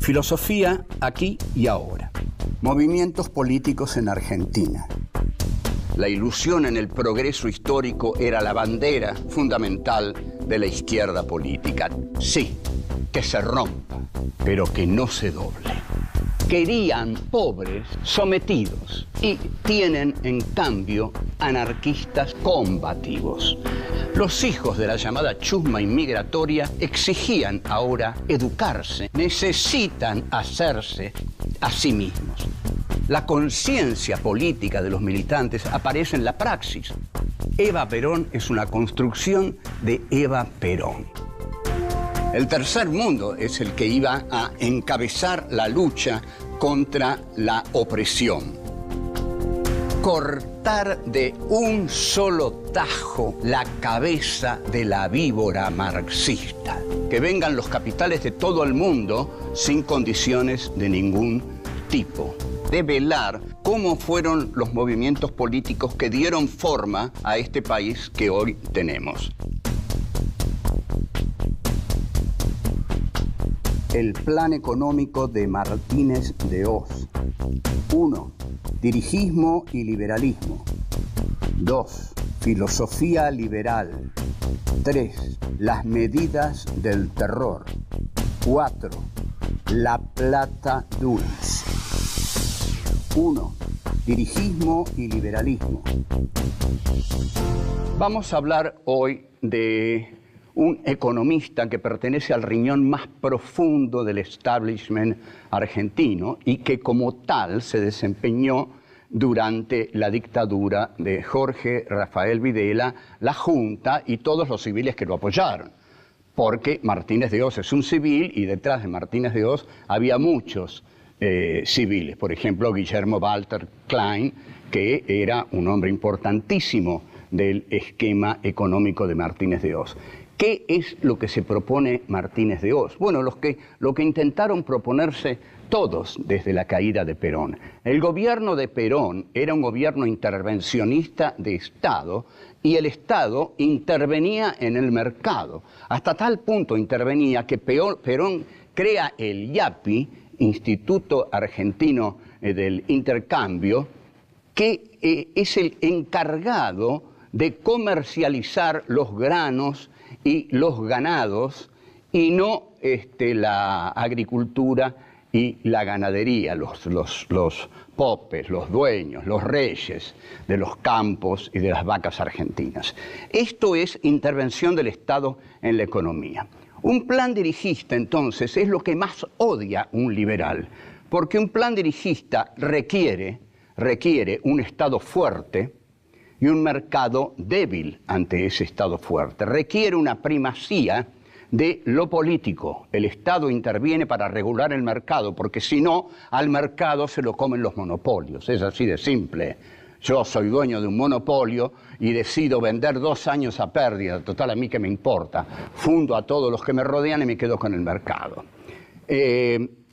Filosofía aquí y ahora. Movimientos políticos en Argentina. La ilusión en el progreso histórico era la bandera fundamental de la izquierda política. Sí, que se rompa, pero que no se doble. Querían pobres sometidos y tienen, en cambio, anarquistas combativos. Los hijos de la llamada chusma inmigratoria exigían ahora educarse, necesitan hacerse a sí mismos. La conciencia política de los militantes aparece en la praxis. Eva Perón es una construcción de Eva Perón. El tercer mundo es el que iba a encabezar la lucha contra la opresión. Cortar de un solo tajo la cabeza de la víbora marxista. Que vengan los capitales de todo el mundo sin condiciones de ningún tipo. Develar cómo fueron los movimientos políticos que dieron forma a este país que hoy tenemos. El plan económico de Martínez de Hoz. 1. Dirigismo y liberalismo. 2. Filosofía liberal. 3. Las medidas del terror. 4. La plata dulce. 1. Dirigismo y liberalismo. Vamos a hablar hoy de un economista que pertenece al riñón más profundo del establishment argentino y que como tal se desempeñó durante la dictadura de Jorge Rafael Videla, la Junta y todos los civiles que lo apoyaron. Porque Martínez de Hoz es un civil y detrás de Martínez de Hoz había muchos civiles. Por ejemplo, Guillermo Walter Klein, que era un hombre importantísimo del esquema económico de Martínez de Hoz. ¿Qué es lo que se propone Martínez de Hoz? Bueno, lo que intentaron proponerse todos desde la caída de Perón. El gobierno de Perón era un gobierno intervencionista de Estado y el Estado intervenía en el mercado. Hasta tal punto intervenía que Perón crea el IAPI, Instituto Argentino del Intercambio, que es el encargado de comercializar los granos y los ganados y no la agricultura y la ganadería, los popes, los dueños, los reyes de los campos y de las vacas argentinas. Esto es intervención del Estado en la economía. Un plan dirigista, entonces, es lo que más odia un liberal, porque un plan dirigista requiere un Estado fuerte y un mercado débil ante ese Estado fuerte. Requiere una primacía de lo político. El Estado interviene para regular el mercado, porque si no, al mercado se lo comen los monopolios. Es así de simple. Yo soy dueño de un monopolio y decido vender 2 años a pérdida. Total, a mí qué me importa. Fundo a todos los que me rodean y me quedo con el mercado.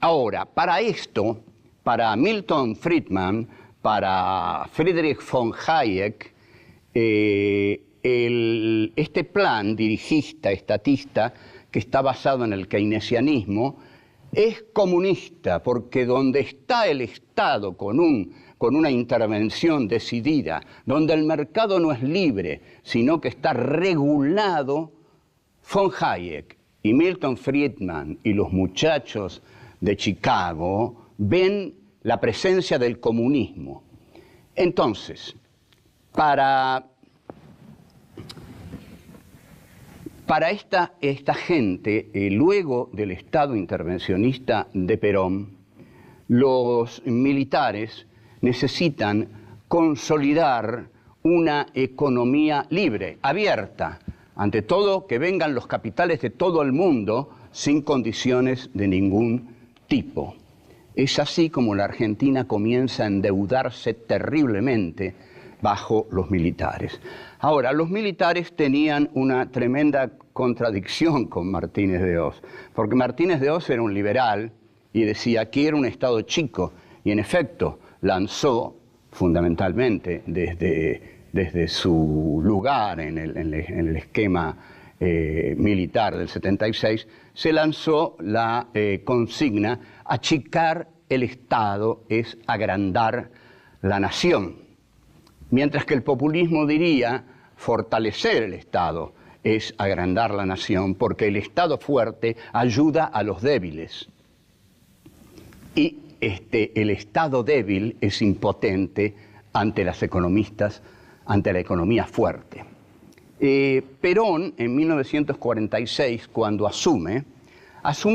Ahora, para esto, para Milton Friedman, para Friedrich von Hayek, este plan dirigista, estatista, que está basado en el keynesianismo, es comunista, porque donde está el Estado con una intervención decidida, donde el mercado no es libre, sino que está regulado, von Hayek y Milton Friedman y los muchachos de Chicago ven la presencia del comunismo. Entonces, para esta gente, luego del Estado intervencionista de Perón, los militares necesitan consolidar una economía libre, abierta, ante todo que vengan los capitales de todo el mundo sin condiciones de ningún tipo. Es así como la Argentina comienza a endeudarse terriblemente bajo los militares. Ahora, los militares tenían una tremenda contradicción con Martínez de Hoz, porque Martínez de Hoz era un liberal y decía que era un Estado chico, y en efecto lanzó fundamentalmente desde su lugar en el esquema militar del 76, se lanzó la consigna: achicar el Estado es agrandar la nación. Mientras que el populismo diría: fortalecer el Estado es agrandar la nación, porque el Estado fuerte ayuda a los débiles. Y el Estado débil es impotente ante las economistas, ante la economía fuerte. Perón, en 1946, cuando asume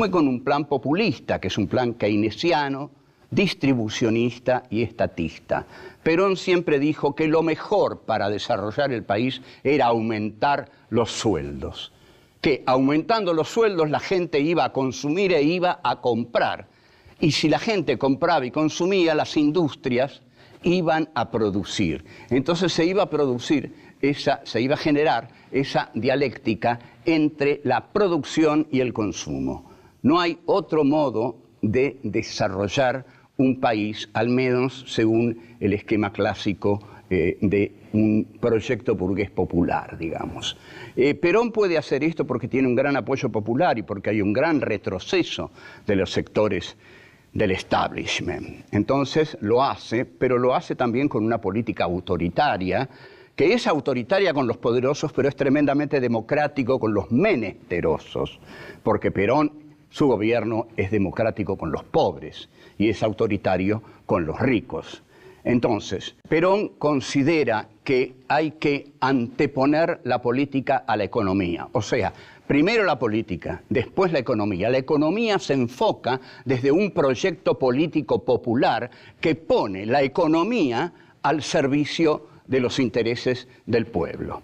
con un plan populista, que es un plan keynesiano, distribucionista y estatista. Perón siempre dijo que lo mejor para desarrollar el país era aumentar los sueldos, que aumentando los sueldos la gente iba a consumir e iba a comprar. Y si la gente compraba y consumía, las industrias iban a producir. Entonces se iba a generar esa dialéctica entre la producción y el consumo. No hay otro modo de desarrollar un país, al menos según el esquema clásico de un proyecto burgués popular, digamos. Perón puede hacer esto porque tiene un gran apoyo popular y porque hay un gran retroceso de los sectores del establishment. Entonces lo hace, pero lo hace también con una política autoritaria, que es autoritaria con los poderosos, pero es tremendamente democrático con los menesterosos, porque Perón, su gobierno es democrático con los pobres y es autoritario con los ricos. Entonces, Perón considera que hay que anteponer la política a la economía, o sea, primero la política, después la economía. La economía se enfoca desde un proyecto político popular que pone la economía al servicio de los intereses del pueblo.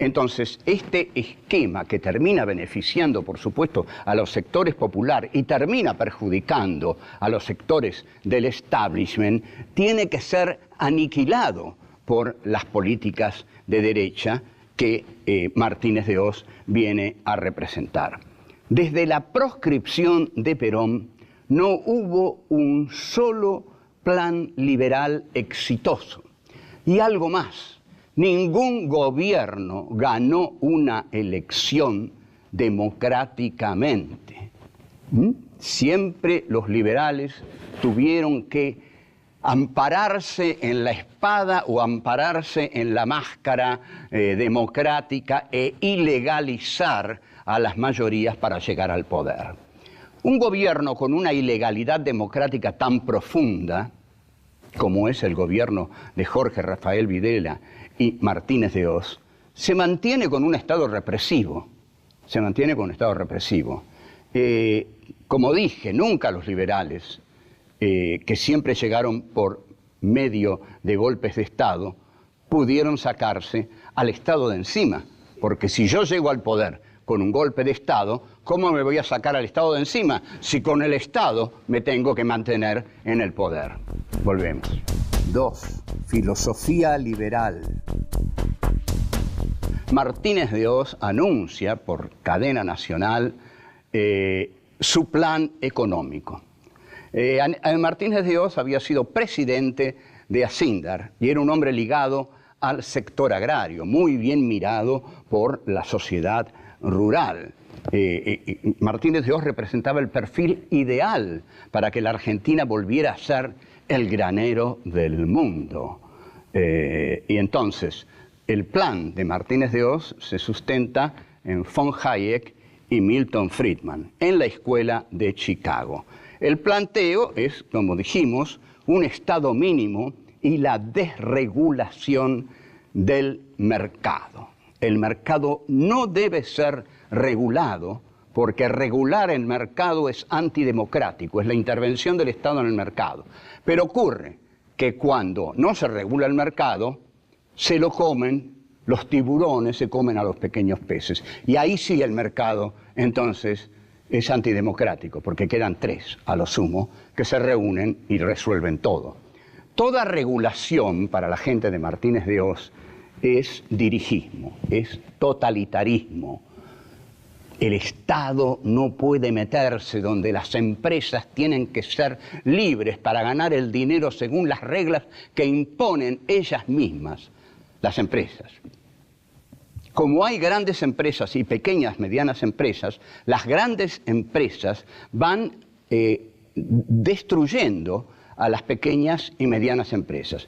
Entonces, este esquema que termina beneficiando, por supuesto, a los sectores populares y termina perjudicando a los sectores del establishment, tiene que ser aniquilado por las políticas de derecha que Martínez de Hoz viene a representar. Desde la proscripción de Perón no hubo un solo plan liberal exitoso. Y algo más. Ningún gobierno ganó una elección democráticamente. Siempre los liberales tuvieron que ampararse en la espada o ampararse en la máscara democrática e ilegalizar a las mayorías para llegar al poder. Un gobierno con una ilegalidad democrática tan profunda como es el gobierno de Jorge Rafael Videla y Martínez de Hoz, se mantiene con un Estado represivo. Como dije, nunca los liberales, que siempre llegaron por medio de golpes de Estado, pudieron sacarse al Estado de encima. Porque si yo llego al poder con un golpe de Estado, ¿cómo me voy a sacar al Estado de encima si con el Estado me tengo que mantener en el poder? Volvemos. 2. Filosofía liberal. Martínez de Hoz anuncia por cadena nacional su plan económico. Martínez de Hoz había sido presidente de Acindar y era un hombre ligado al sector agrario, muy bien mirado por la sociedad rural. Martínez de Hoz representaba el perfil ideal para que la Argentina volviera a ser el granero del mundo. Y entonces, el plan de Martínez de Hoz se sustenta en von Hayek y Milton Friedman, en la escuela de Chicago. El planteo es, como dijimos, un Estado mínimo y la desregulación del mercado. El mercado no debe ser regulado, porque regular el mercado es antidemocrático, es la intervención del Estado en el mercado. Pero ocurre que cuando no se regula el mercado, se lo comen, los tiburones se comen a los pequeños peces. Y ahí sí el mercado, entonces, es antidemocrático, porque quedan 3, a lo sumo, que se reúnen y resuelven todo. Toda regulación para la gente de Martínez de Hoz es dirigismo, es totalitarismo. El Estado no puede meterse donde las empresas tienen que ser libres para ganar el dinero según las reglas que imponen ellas mismas, las empresas. como hay grandes empresas y pequeñas, medianas empresas, las grandes empresas van destruyendo a las pequeñas y medianas empresas.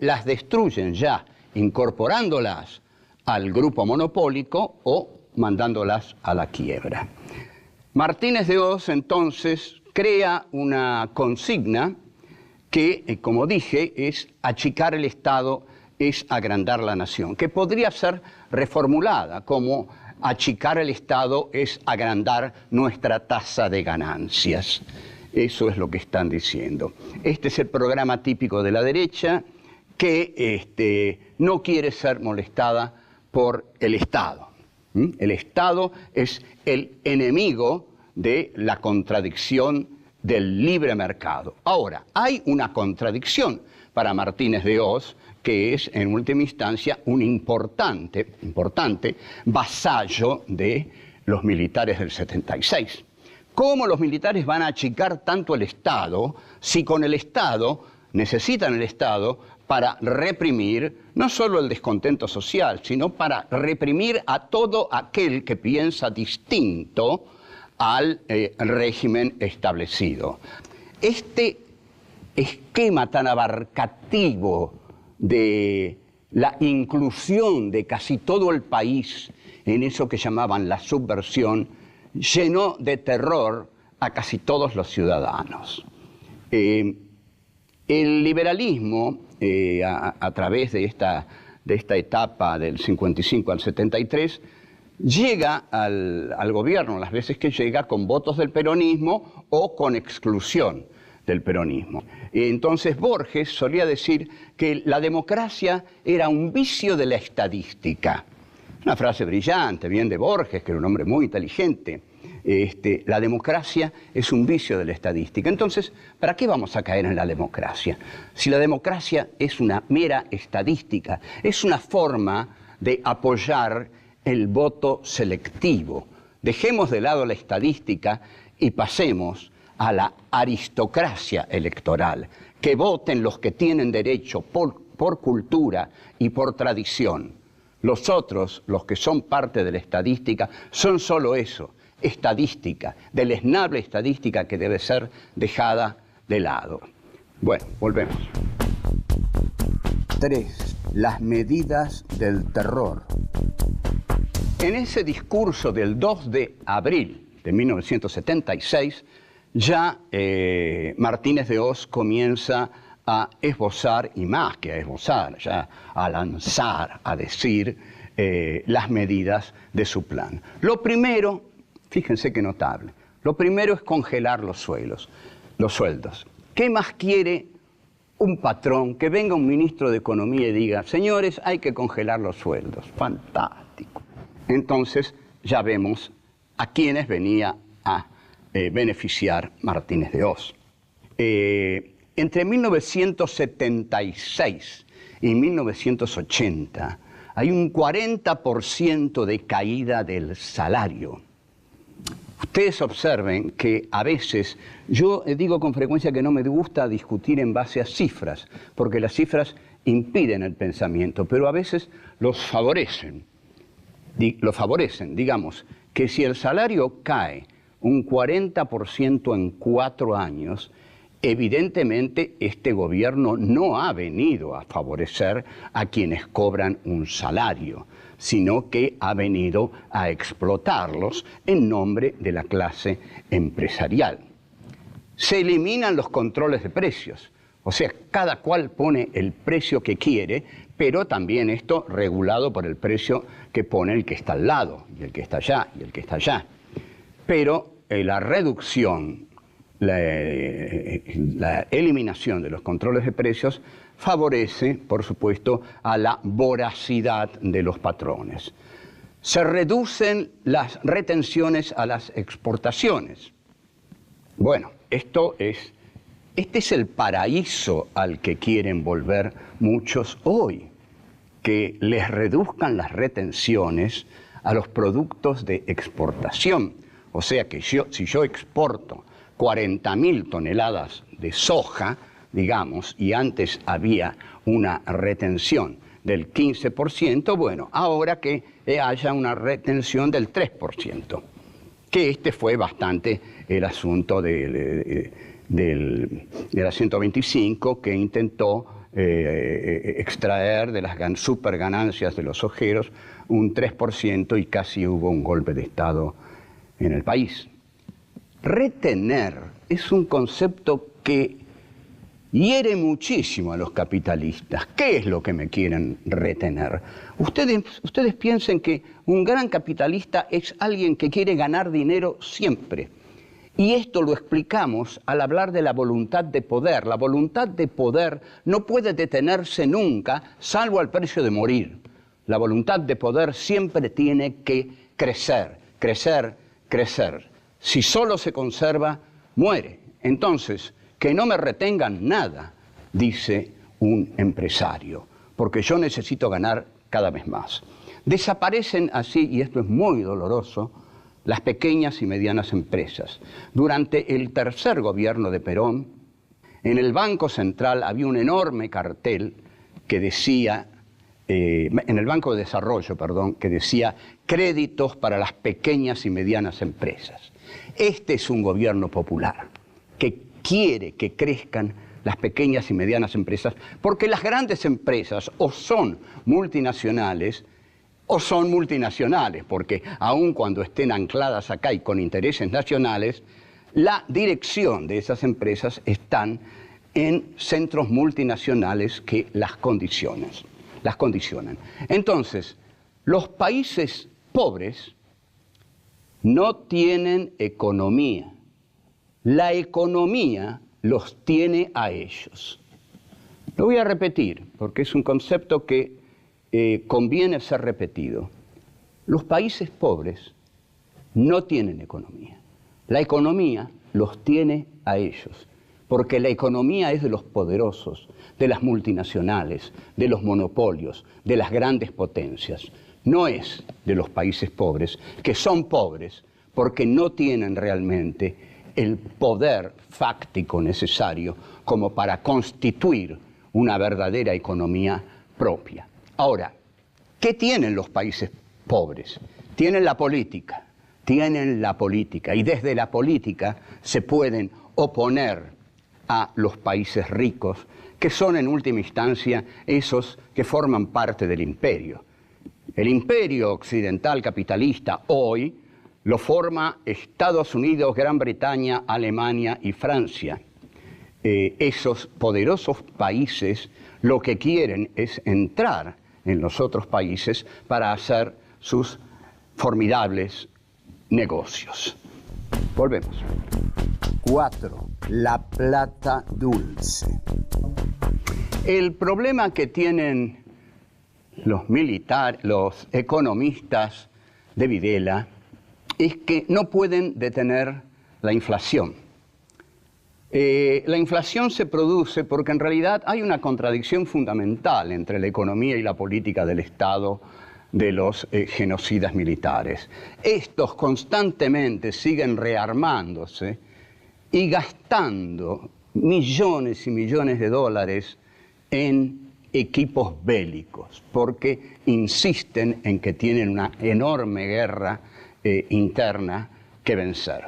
Las destruyen ya incorporándolas al grupo monopólico o mandándolas a la quiebra. Martínez de Oz entonces crea una consigna que, como dije, es achicar el Estado, es agrandar la nación, que podría ser reformulada como achicar el Estado es agrandar nuestra tasa de ganancias. Eso es lo que están diciendo. Este es el programa típico de la derecha que no quiere ser molestada por el Estado. El Estado es el enemigo de la contradicción del libre mercado. Ahora, hay una contradicción para Martínez de Oz, que es, en última instancia, un importante vasallo de los militares del 76. ¿Cómo los militares van a achicar tanto el Estado si con el Estado, necesitan el Estado para reprimir no solo el descontento social, sino para reprimir a todo aquel que piensa distinto al régimen establecido? Este esquema tan abarcativo de la inclusión de casi todo el país en eso que llamaban la subversión llenó de terror a casi todos los ciudadanos. El liberalismo, a través de esta etapa del 55 al 73, llega al gobierno las veces que llega con votos del peronismo o con exclusión del peronismo. Entonces Borges solía decir que la democracia era un vicio de la estadística. Una frase brillante, bien de Borges, que era un hombre muy inteligente. La democracia es un vicio de la estadística. Entonces, ¿para qué vamos a caer en la democracia? Si la democracia es una mera estadística, es una forma de apoyar el voto selectivo. Dejemos de lado la estadística y pasemos a la aristocracia electoral, que voten los que tienen derecho por cultura y por tradición. Los otros, los que son parte de la estadística, son solo eso, estadística, deleznable estadística que debe ser dejada de lado. Bueno, volvemos. 3. Las medidas del terror. En ese discurso del 2 de abril de 1976, ya Martínez de Oz comienza a esbozar, y más que a esbozar, ya a lanzar, a decir las medidas de su plan. Lo primero, fíjense qué notable, lo primero es congelar los sueldos. ¿Qué más quiere un patrón que venga un ministro de Economía y diga, señores, hay que congelar los sueldos? Fantástico. Entonces ya vemos a quienes venía a beneficiar Martínez de Oz. Entre 1976 y 1980 hay un 40% de caída del salario. Ustedes observen que a veces, yo digo con frecuencia que no me gusta discutir en base a cifras, porque las cifras impiden el pensamiento, pero a veces los favorecen. Digamos, que si el salario cae un 40% en 4 años, evidentemente este gobierno no ha venido a favorecer a quienes cobran un salario, sino que ha venido a explotarlos en nombre de la clase empresarial. Se eliminan los controles de precios, o sea, cada cual pone el precio que quiere, pero también esto regulado por el precio que pone el que está al lado, y el que está allá, y el que está allá. Pero la reducción, la eliminación de los controles de precios favorece, por supuesto, a la voracidad de los patrones. Se reducen las retenciones a las exportaciones. Bueno, este es el paraíso al que quieren volver muchos hoy, que les reduzcan las retenciones a los productos de exportación. O sea que si yo exporto 40.000 toneladas de soja, digamos, y antes había una retención del 15%, bueno, ahora que haya una retención del 3%, que este fue bastante el asunto de la 125, que intentó extraer de las super ganancias de los ojeros un 3% y casi hubo un golpe de Estado en el país. Retener es un concepto que hiere muchísimo a los capitalistas. ¿Qué es lo que me quieren retener? Ustedes piensen que un gran capitalista es alguien que quiere ganar dinero siempre. Y esto lo explicamos al hablar de la voluntad de poder. La voluntad de poder no puede detenerse nunca, salvo al precio de morir. La voluntad de poder siempre tiene que crecer, crecer, crecer. Si solo se conserva, muere. Entonces, que no me retengan nada, dice un empresario, porque yo necesito ganar cada vez más. Desaparecen así, y esto es muy doloroso, las pequeñas y medianas empresas. Durante el tercer gobierno de Perón, en el Banco Central había un enorme cartel que decía, en el Banco de Desarrollo, perdón, que decía créditos para las pequeñas y medianas empresas. Este es un gobierno popular que quiere que crezcan las pequeñas y medianas empresas, porque las grandes empresas o son multinacionales, porque aun cuando estén ancladas acá y con intereses nacionales, la dirección de esas empresas están en centros multinacionales que las condicionan. Entonces, los países pobres no tienen economía. La economía los tiene a ellos. Lo voy a repetir, porque es un concepto que conviene ser repetido. Los países pobres no tienen economía. La economía los tiene a ellos, porque la economía es de los poderosos, de las multinacionales, de los monopolios, de las grandes potencias. No es de los países pobres, que son pobres porque no tienen realmente el poder fáctico necesario como para constituir una verdadera economía propia. Ahora, ¿qué tienen los países pobres? Tienen la política, y desde la política se pueden oponer a los países ricos, que son en última instancia esos que forman parte del imperio. El imperio occidental capitalista hoy lo forma Estados Unidos, Gran Bretaña, Alemania y Francia. Esos poderosos países lo que quieren es entrar en los otros países para hacer sus formidables negocios. Volvemos. 4. La plata dulce. El problema que tienen los economistas de Videla es que no pueden detener la inflación. La inflación se produce porque en realidad hay una contradicción fundamental entre la economía y la política del Estado de los genocidas militares. Estos constantemente siguen rearmándose y gastando millones y millones de dólares en equipos bélicos, porque insisten en que tienen una enorme guerra interna que vencer.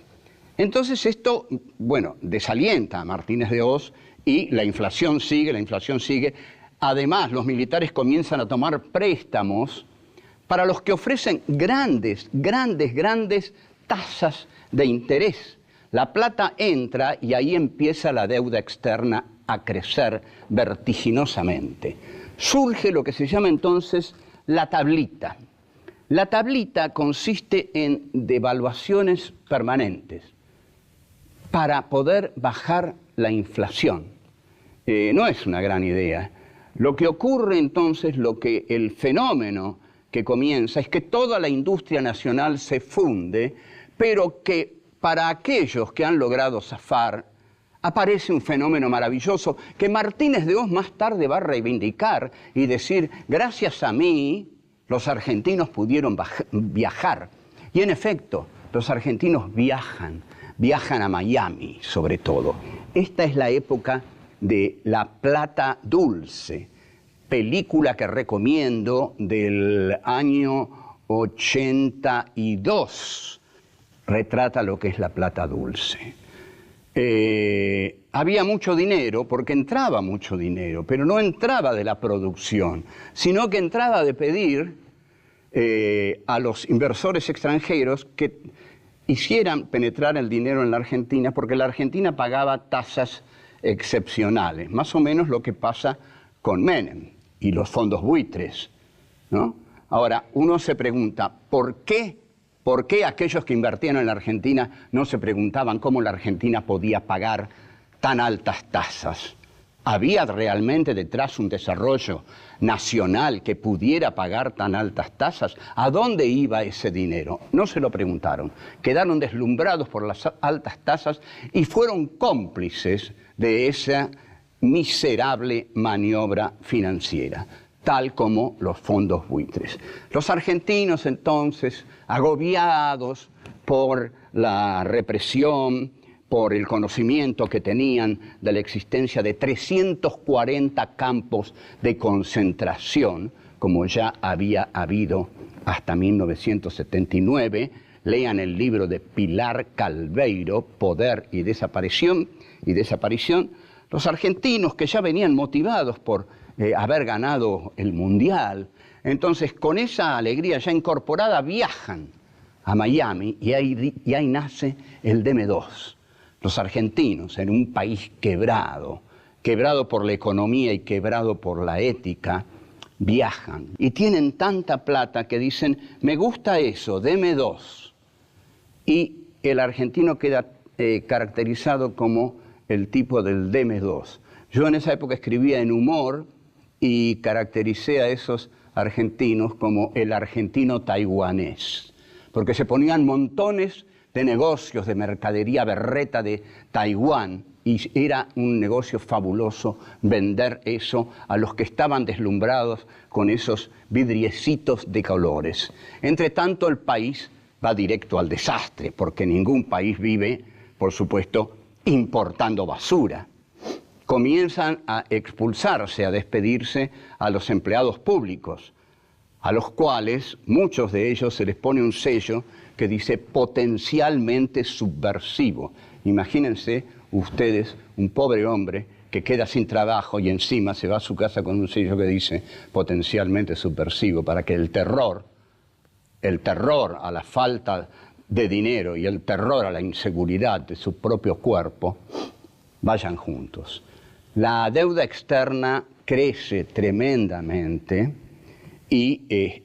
Entonces esto, bueno, desalienta a Martínez de Hoz y la inflación sigue. Además, los militares comienzan a tomar préstamos para los que ofrecen grandes tasas de interés. La plata entra y ahí empieza la deuda externa a crecer vertiginosamente. Surge lo que se llama entonces la tablita. La tablita consiste en devaluaciones permanentes para poder bajar la inflación. No es una gran idea. Lo que ocurre entonces, el fenómeno que comienza es que toda la industria nacional se funde, pero que para aquellos que han logrado zafar, aparece un fenómeno maravilloso que Martínez de Hoz más tarde va a reivindicar y decir, gracias a mí, los argentinos pudieron viajar. Y en efecto, los argentinos viajan a Miami sobre todo. Esta es la época de la plata dulce. película que recomiendo del año 82, retrata lo que es la plata dulce. Había mucho dinero, porque entraba mucho dinero, pero no entraba de la producción, sino que entraba de pedir a los inversores extranjeros que hicieran penetrar el dinero en la Argentina, porque la Argentina pagaba tasas excepcionales, más o menos lo que pasa con Menem y los fondos buitres, ¿no? Ahora, uno se pregunta, ¿por qué aquellos que invertían en la Argentina no se preguntaban cómo la Argentina podía pagar tan altas tasas? ¿Había realmente detrás un desarrollo nacional que pudiera pagar tan altas tasas? ¿A dónde iba ese dinero? No se lo preguntaron. Quedaron deslumbrados por las altas tasas y fueron cómplices de esa miserable maniobra financiera, tal como los fondos buitres. Los argentinos, entonces, agobiados por la represión, por el conocimiento que tenían de la existencia de 340 campos de concentración, como ya había habido hasta 1979, lean el libro de Pilar Calveiro, Poder y Desaparición, los argentinos que ya venían motivados por haber ganado el Mundial, entonces con esa alegría ya incorporada viajan a Miami y ahí nace el DM2. Los argentinos, en un país quebrado por la economía y quebrado por la ética, viajan y tienen tanta plata que dicen, me gusta eso, deme 2. Y el argentino queda caracterizado como el tipo del deme 2. Yo en esa época escribía en humor y caractericé a esos argentinos como el argentino taiwanés, porque se ponían montones de negocios de mercadería berreta de Taiwán y era un negocio fabuloso vender eso a los que estaban deslumbrados con esos vidriecitos de colores. Entre tanto, el país va directo al desastre, porque ningún país vive, por supuesto, importando basura. Comienzan a expulsarse, a despedirse a los empleados públicos, a los cuales muchos de ellos se les pone un sello que dice potencialmente subversivo. Imagínense ustedes un pobre hombre que queda sin trabajo y encima se va a su casa con un sello que dice potencialmente subversivo, para que el terror a la falta de dinero y el terror a la inseguridad de su propio cuerpo vayan juntos. La deuda externa crece tremendamente y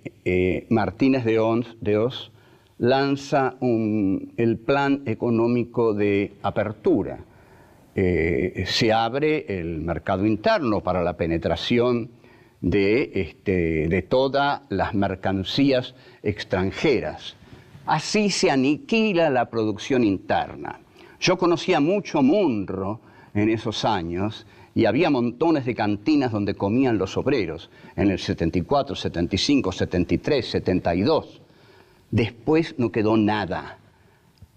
Martínez de Oz lanza el plan económico de apertura. Se abre el mercado interno para la penetración de todas las mercancías extranjeras. Así se aniquila la producción interna. Yo conocía mucho Munro en esos años y había montones de cantinas donde comían los obreros en el 74, 75, 73, 72. Después no quedó nada.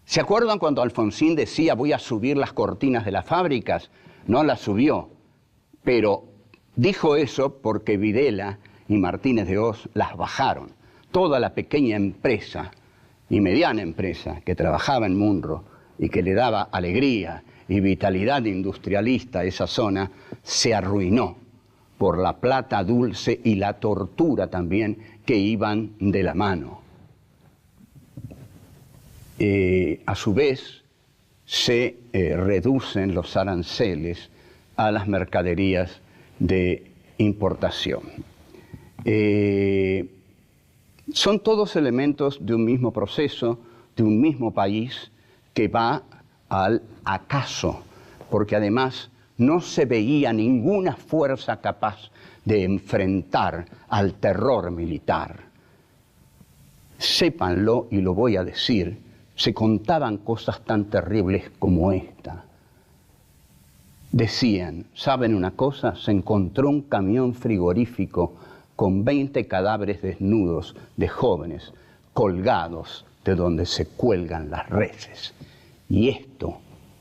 ¿Se acuerdan cuando Alfonsín decía voy a subir las cortinas de las fábricas? No las subió, pero dijo eso porque Videla y Martínez de Oz las bajaron. Toda la pequeña empresa y mediana empresa que trabajaba en Munro y que le daba alegría y vitalidad industrialista a esa zona, se arruinó por la plata dulce y la tortura también que iban de la mano. A su vez, se reducen los aranceles a las mercaderías de importación. Son todos elementos de un mismo proceso, de un mismo país que va al acaso, porque además no se veía ninguna fuerza capaz de enfrentar al terror militar. Sépanlo, y lo voy a decir, se contaban cosas tan terribles como esta. Decían, ¿saben una cosa? Se encontró un camión frigorífico con 20 cadáveres desnudos de jóvenes colgados de donde se cuelgan las reses. Y esto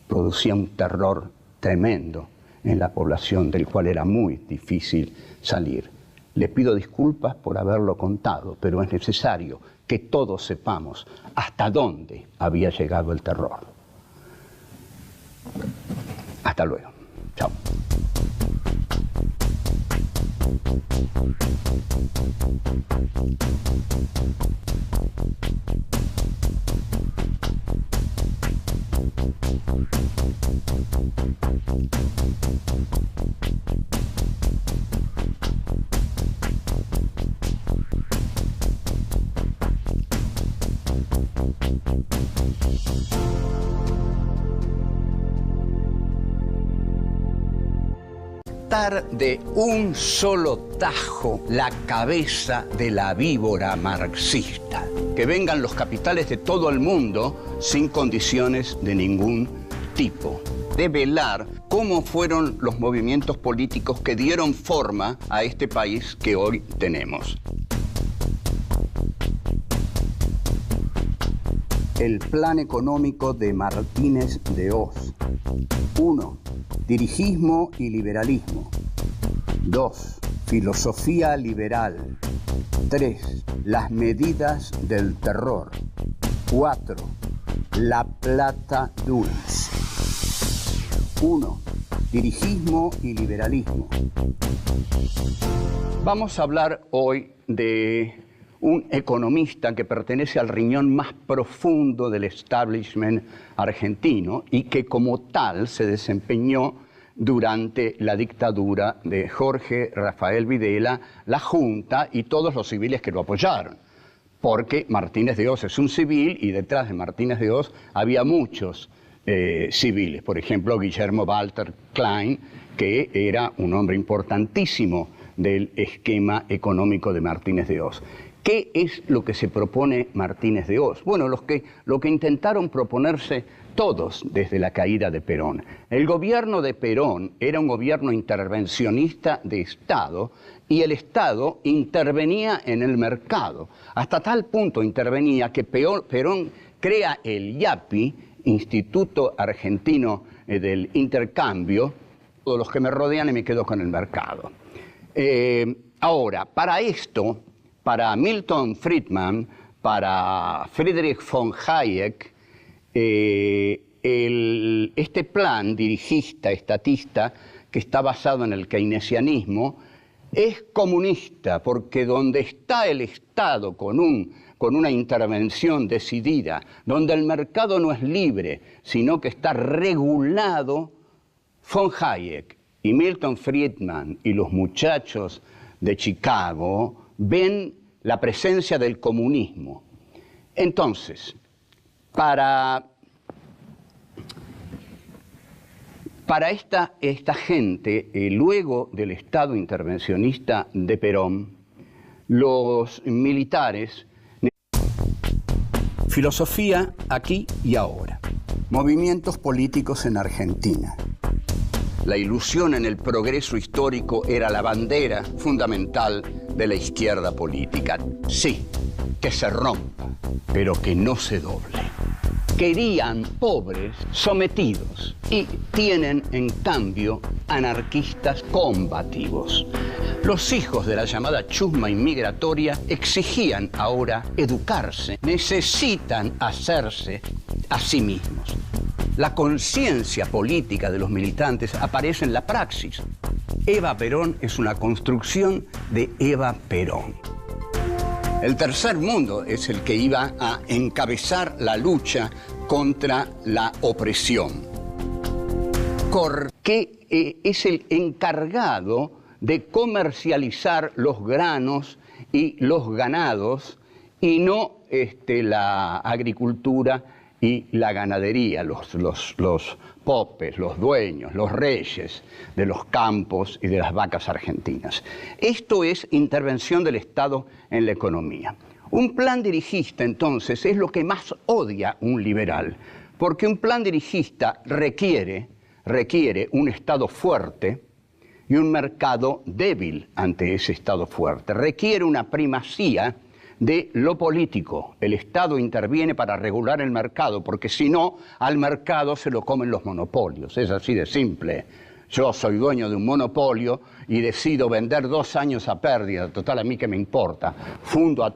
producía un terror tremendo en la población del cual era muy difícil salir. Le pido disculpas por haberlo contado, pero es necesario que todos sepamos hasta dónde había llegado el terror. Hasta luego. Chao. De un solo tajo la cabeza de la víbora marxista. Que vengan los capitales de todo el mundo sin condiciones de ningún tipo. Develar cómo fueron los movimientos políticos que dieron forma a este país que hoy tenemos. El plan económico de Martínez de Hoz. 1. Dirigismo y liberalismo. 2. Filosofía liberal. 3. Las medidas del terror. 4. La plata dulce. 1. Dirigismo y liberalismo. Vamos a hablar hoy de un economista que pertenece al riñón más profundo del establishment argentino y que como tal se desempeñó durante la dictadura de Jorge Rafael Videla, la Junta y todos los civiles que lo apoyaron. Porque Martínez de Hoz es un civil y detrás de Martínez de Hoz había muchos civiles. Por ejemplo, Guillermo Walter Klein, que era un hombre importantísimo del esquema económico de Martínez de Hoz. ¿Qué es lo que se propone Martínez de Hoz? Bueno, lo que intentaron proponerse todos desde la caída de Perón. El gobierno de Perón era un gobierno intervencionista de Estado y el Estado intervenía en el mercado. Hasta tal punto intervenía que Perón crea el IAPI, Instituto Argentino del Intercambio. Todos los que me rodean y me quedo con el mercado. Ahora, para esto, para Milton Friedman, para Friedrich von Hayek, este plan dirigista, estatista, que está basado en el keynesianismo, es comunista, porque donde está el Estado con una intervención decidida, donde el mercado no es libre, sino que está regulado, von Hayek y Milton Friedman y los muchachos de Chicago ven la presencia del comunismo. Entonces, para esta gente, luego del Estado intervencionista de Perón, los militares... Filosofía aquí y ahora. Movimientos políticos en Argentina. La ilusión en el progreso histórico era la bandera fundamental de la izquierda política. Sí, que se rompa, pero que no se doble. Querían pobres sometidos y tienen, en cambio, anarquistas combativos. Los hijos de la llamada chusma inmigratoria exigían ahora educarse, necesitan hacerse a sí mismos. La conciencia política de los militantes aparece en la praxis. Eva Perón es una construcción de Eva Perón. El tercer mundo es el que iba a encabezar la lucha contra la opresión, que es el encargado de comercializar los granos y los ganados y no la agricultura y la ganadería, los popes, los dueños, los reyes de los campos y de las vacas argentinas. Esto es intervención del Estado en la economía. Un plan dirigista, entonces, es lo que más odia un liberal, porque un plan dirigista requiere un Estado fuerte y un mercado débil ante ese Estado fuerte. Requiere una primacía de lo político. El Estado interviene para regular el mercado, porque si no, al mercado se lo comen los monopolios. Es así de simple. Yo soy dueño de un monopolio y decido vender 2 años a pérdida. Total, a mí qué me importa. Fundo a todo